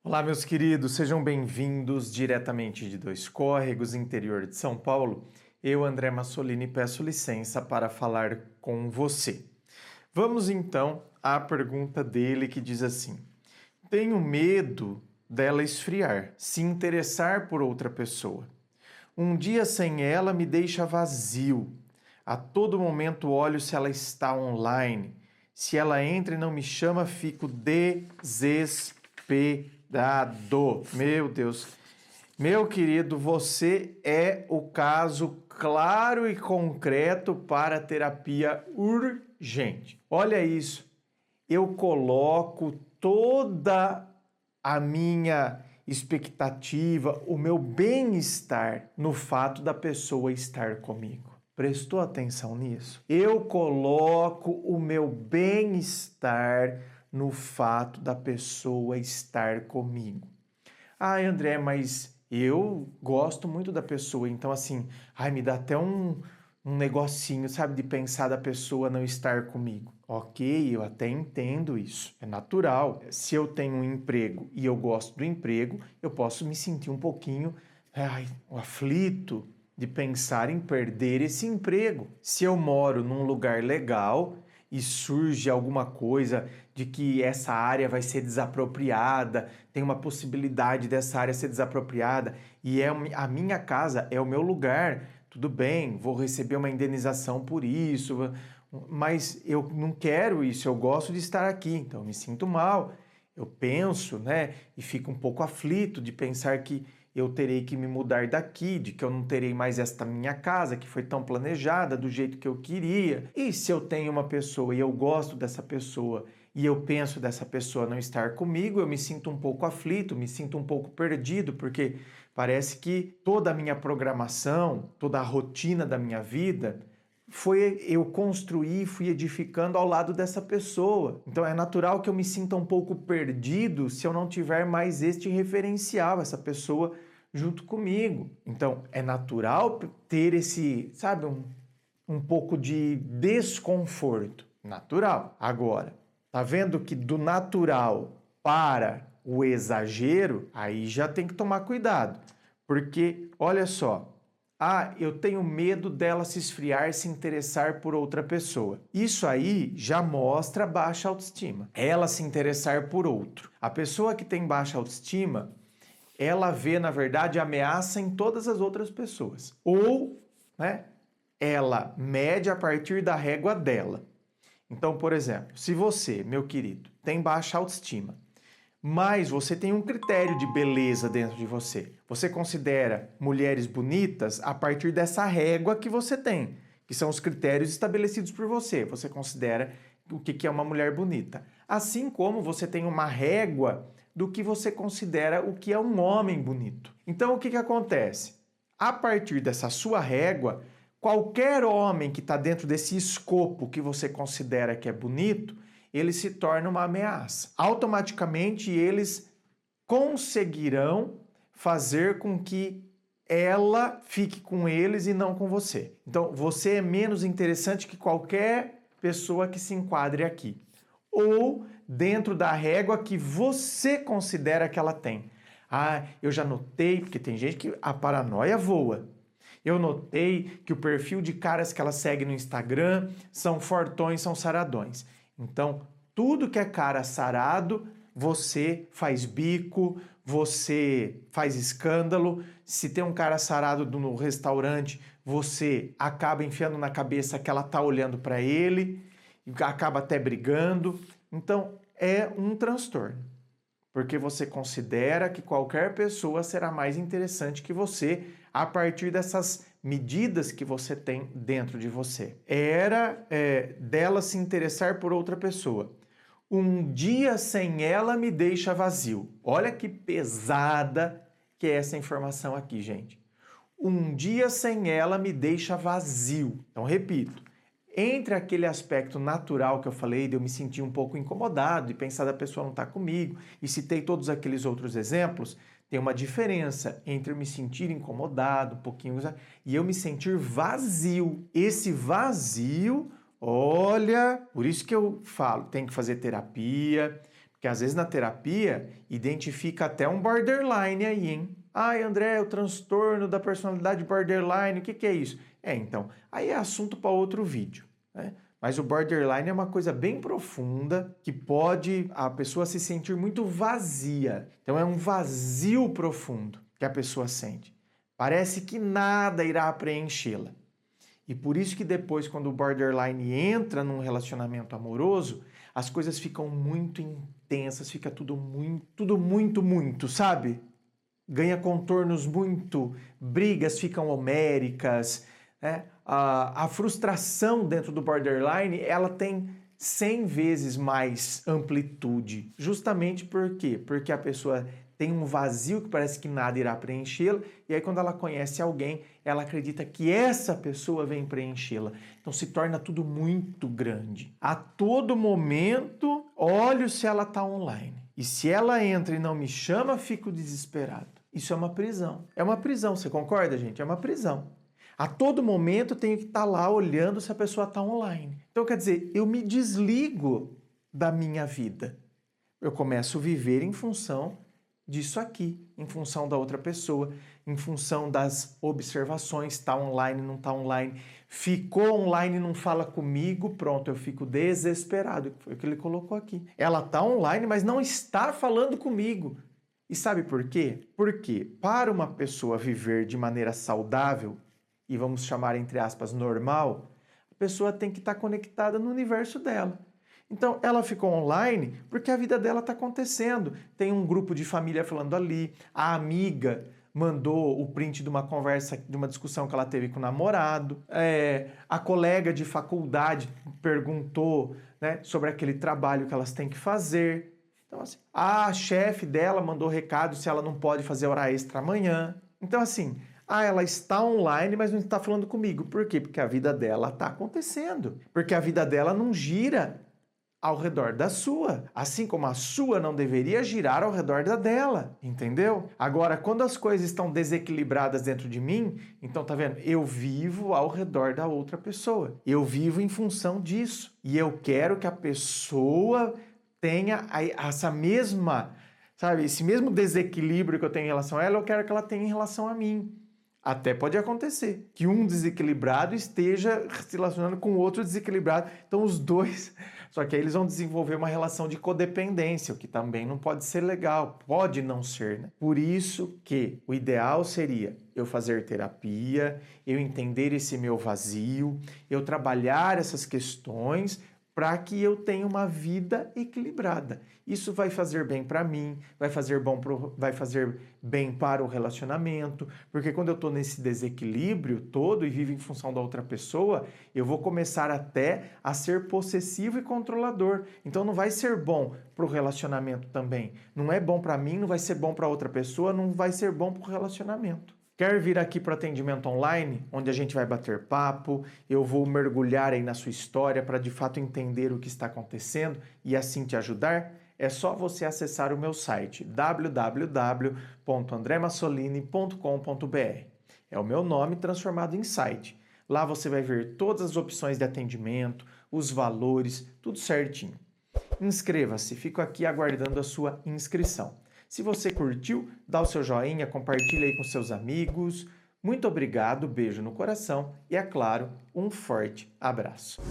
Olá, meus queridos, sejam bem-vindos diretamente de Dois Córregos, interior de São Paulo. Eu, André Massolini, peço licença para falar com você. Vamos então à pergunta dele que diz assim: tenho medo dela esfriar, se interessar por outra pessoa. Um dia sem ela me deixa vazio. A todo momento olho se ela está online. Se ela entra e não me chama, fico desesperado. Meu Deus. Meu querido, você é o caso claro e concreto para terapia urgente. Olha isso. Eu coloco toda a minha expectativa, o meu bem-estar no fato da pessoa estar comigo. Prestou atenção nisso? Eu coloco o meu bem-estar no fato da pessoa estar comigo. Ai, André, mas eu gosto muito da pessoa, então assim, me dá até um negocinho, sabe, de pensar da pessoa não estar comigo. Ok, eu até entendo isso, é natural. Se eu tenho um emprego e eu gosto do emprego, eu posso me sentir um pouquinho, aflito de pensar em perder esse emprego. Se eu moro num lugar legal e surge alguma coisa de que essa área vai ser desapropriada, tem uma possibilidade dessa área ser desapropriada e a minha casa é o meu lugar, tudo bem, vou receber uma indenização por isso, mas eu não quero isso, eu gosto de estar aqui, então eu me sinto mal, eu penso, né, e fico um pouco aflito de pensar que eu terei que me mudar daqui, de que eu não terei mais esta minha casa que foi tão planejada do jeito que eu queria. E se eu tenho uma pessoa e eu gosto dessa pessoa e eu penso dessa pessoa não estar comigo, eu me sinto um pouco aflito, me sinto um pouco perdido, porque parece que toda a minha programação, toda a rotina da minha vida eu construí, fui edificando ao lado dessa pessoa. Então é natural que eu me sinta um pouco perdido se eu não tiver mais este referencial, essa pessoa junto comigo. Então é natural ter esse, sabe, um pouco de desconforto. Natural. Agora, tá vendo que do natural para o exagero, aí já tem que tomar cuidado. Porque, olha só, eu tenho medo dela se esfriar, se interessar por outra pessoa. Isso aí já mostra baixa autoestima. Ela se interessar por outro. A pessoa que tem baixa autoestima, ela vê, na verdade, ameaça em todas as outras pessoas. Ou, né, ela mede a partir da régua dela. Então, por exemplo, se você, meu querido, tem baixa autoestima, mas você tem um critério de beleza dentro de você. Você considera mulheres bonitas a partir dessa régua que você tem, que são os critérios estabelecidos por você. Você considera o que é uma mulher bonita. Assim como você tem uma régua do que você considera o que é um homem bonito. Então, o que acontece? A partir dessa sua régua, qualquer homem que está dentro desse escopo que você considera que é bonito, ele se torna uma ameaça. Automaticamente eles conseguirão fazer com que ela fique com eles e não com você. Então, você é menos interessante que qualquer pessoa que se enquadre aqui. Ou dentro da régua que você considera que ela tem. Eu já notei, porque tem gente que a paranoia voa. Eu notei que o perfil de caras que ela segue no Instagram são fortões, são saradões. Então, tudo que é cara sarado, você faz bico, você faz escândalo. Se tem um cara sarado no restaurante, você acaba enfiando na cabeça que ela tá olhando para ele, acaba até brigando. Então, é um transtorno. Porque você considera que qualquer pessoa será mais interessante que você a partir dessas medidas que você tem dentro de você. Dela se interessar por outra pessoa. Um dia sem ela me deixa vazio. Olha que pesada que é essa informação aqui, gente. Um dia sem ela me deixa vazio. Então, repito. Entre aquele aspecto natural que eu falei, de eu me sentir um pouco incomodado, de pensar da pessoa não estar comigo, e citei todos aqueles outros exemplos, tem uma diferença entre eu me sentir incomodado, um pouquinho, e eu me sentir vazio. Esse vazio, olha, por isso que eu falo, tem que fazer terapia, Porque às vezes na terapia identifica até um borderline aí, hein? Ai, André, o transtorno da personalidade borderline, o que é isso? Então, aí é assunto para outro vídeo, né? Mas o borderline é uma coisa bem profunda que pode a pessoa se sentir muito vazia. Então é um vazio profundo que a pessoa sente. Parece que nada irá preenchê-la. E por isso que depois, quando o borderline entra num relacionamento amoroso, as coisas ficam muito intensas, fica tudo muito, sabe? Ganha contornos muito, brigas ficam homéricas, né? A frustração dentro do borderline, ela tem 100 vezes mais amplitude. Justamente por quê? Porque a pessoa tem um vazio que parece que nada irá preenchê-la, e aí quando ela conhece alguém, ela acredita que essa pessoa vem preenchê-la. Então se torna tudo muito grande. A todo momento, olho se ela está online. E se ela entra e não me chama, fico desesperado. Isso é uma prisão. É uma prisão, você concorda, gente? É uma prisão. A todo momento eu tenho que estar lá olhando se a pessoa está online. Então, quer dizer, eu me desligo da minha vida. Eu começo a viver em função disso aqui, em função da outra pessoa, em função das observações, está online, não está online, ficou online e não fala comigo, pronto, eu fico desesperado. Foi o que ele colocou aqui. Ela está online, mas não está falando comigo. E sabe por quê? Porque para uma pessoa viver de maneira saudável, e vamos chamar entre aspas normal, a pessoa tem que estar conectada no universo dela. Então, ela ficou online porque a vida dela está acontecendo. Tem um grupo de família falando ali, a amiga mandou o print de uma conversa, de uma discussão que ela teve com o namorado, a colega de faculdade perguntou, né, sobre aquele trabalho que elas têm que fazer. Então, assim, a chefe dela mandou recado se ela não pode fazer hora extra amanhã. Então, assim, ela está online, mas não está falando comigo. Por quê? Porque a vida dela está acontecendo. Porque a vida dela não gira ao redor da sua, assim como a sua não deveria girar ao redor da dela, entendeu? Agora, quando as coisas estão desequilibradas dentro de mim, então tá vendo? Eu vivo ao redor da outra pessoa. Eu vivo em função disso. E eu quero que a pessoa tenha essa mesma, sabe, esse mesmo desequilíbrio que eu tenho em relação a ela, eu quero que ela tenha em relação a mim. Até pode acontecer que um desequilibrado esteja se relacionando com outro desequilibrado. Então os dois... Só que aí eles vão desenvolver uma relação de codependência, o que também não pode ser legal, pode não ser, né? Por isso que o ideal seria eu fazer terapia, eu entender esse meu vazio, eu trabalhar essas questões para que eu tenha uma vida equilibrada. Isso vai fazer bem para mim, vai fazer bem para o relacionamento, porque quando eu estou nesse desequilíbrio todo e vivo em função da outra pessoa, eu vou começar até a ser possessivo e controlador. Então não vai ser bom para o relacionamento também. Não é bom para mim, não vai ser bom para outra pessoa, não vai ser bom para o relacionamento. Quer vir aqui para o atendimento online, onde a gente vai bater papo, eu vou mergulhar aí na sua história para de fato entender o que está acontecendo e assim te ajudar? É só você acessar o meu site www.andremassolini.com.br. É o meu nome transformado em site. Lá você vai ver todas as opções de atendimento, os valores, tudo certinho. Inscreva-se, fico aqui aguardando a sua inscrição. Se você curtiu, dá o seu joinha, compartilha aí com seus amigos. Muito obrigado, beijo no coração e, é claro, um forte abraço.